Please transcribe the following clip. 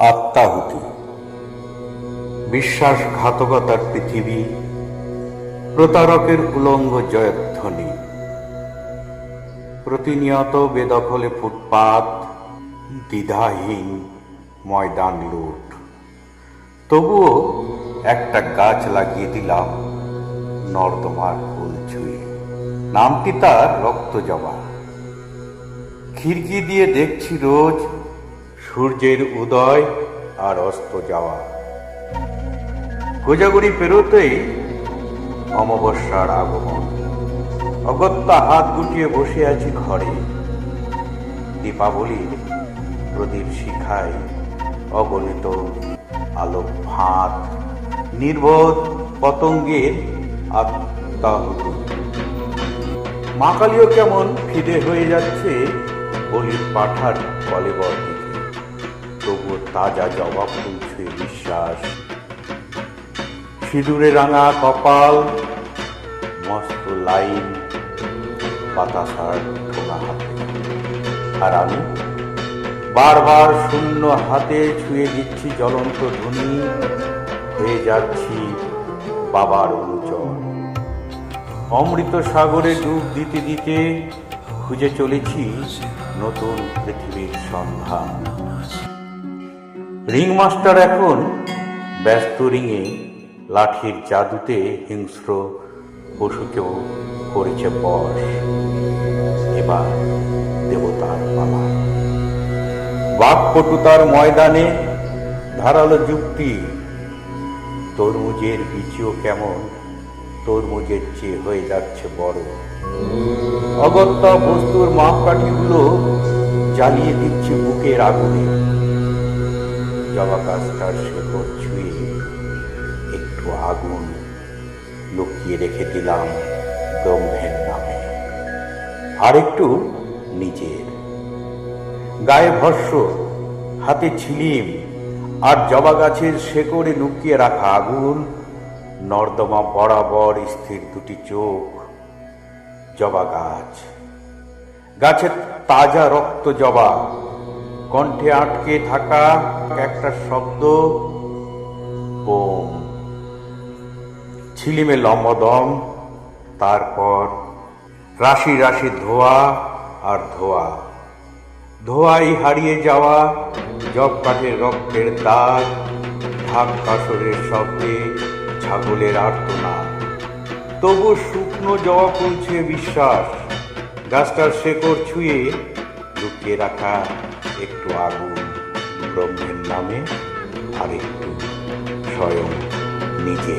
আত্মাহুতি, বিশ্বাসঘাতকতার পৃথিবী, প্রতারকের উলঙ্গ জয়ধ্বনি, প্রতিনিয়ত বেদখলে ফুটপাত, দ্বিধাহীন ময়দান লুট। তবুও একটা গাছ লাগিয়ে দিলাম নর্দমার ফুল ছুঁয়ে। নামটি তার রক্তজবা। খিড়কি দিয়ে দেখছি রোজ সূর্যের উদয় আর অস্ত যাওয়া। কোজাগরি পেরোতেই অমাবস্যার আগমন। অগত্যা হাত গুটিয়ে বসে আছি ঘরে। দীপাবলির প্রদীপ শিখায় অগণিত আলোক ফাঁদ, নির্বোধ পতঙ্গের আত্মাহুতি। মা কালীও কেমন ফিদে হয়ে যাচ্ছে বলির পাঠার কলেবর দিকে। তবুও তাজা জবা ফুল ছুঁয়ে বিশ্বাস, সিঁদুরে রাঙা কপাল, মস্ত লাইন বাতাসার ঠোঙা হাতে। আর আমি বারবার শূন্য হাতে ছুঁয়ে দিচ্ছি জ্বলন্ত ধ্বনি, হয়ে যাচ্ছি বাবার অনুচর। অমৃত সাগরে ডুব দিতে দিতে খুঁজে চলেছি নতুন পৃথিবীর সন্ধান। রিংমাস্টার এখন ব্যস্ত রিংয়ে লাঠির জাদুতে হিংস্র পশুকেও করেছে বশ। এবার দেবতার পালা। বাকপটুতার ময়দানে ধারালো যুক্তি। তরমুজের বিচিও কেমন তরমুজের চেয়ে হয়ে যাচ্ছে বড়। অগত্যা বস্তুর মাপকাঠিগুলো জ্বালিয়ে দিচ্ছে বুকের আগুনে। জবা গাছটার শেকড় ছুঁয়ে একটু আগুন লুকিয়ে রেখে দিলাম ব্রহ্মের নামে, আর একটু নিজের। গায়ে ভস্য, হাতে ছিলিম, আর জবা গাছের শেকড়ে লুকিয়ে রাখা আগুন। নর্দমা বরাবর স্থির দুটি চোখ। জবা গাছ, গাছের তাজা রক্ত জবা, কণ্ঠে আটকে থাকা একটা শব্দ, বোম। ছিলিমে লম্বদম, তারপর রাশি রাশি ধোয়া আর ধোয়া। ধোয়াই হারিয়ে যাওয়া জব কাঠের রক্তের দাগ, ঢাক কাসরের শব্দে ছাগলের আর্তনাদ। তবু শুকনো জবা ফুল ছুঁয়ে বিশ্বাস, গাছটার শেকড় ছুঁয়ে লুকিয়ে রাখা একটু আগুন ব্রহ্মের নামে, আর একটু স্বয়ং নিজে।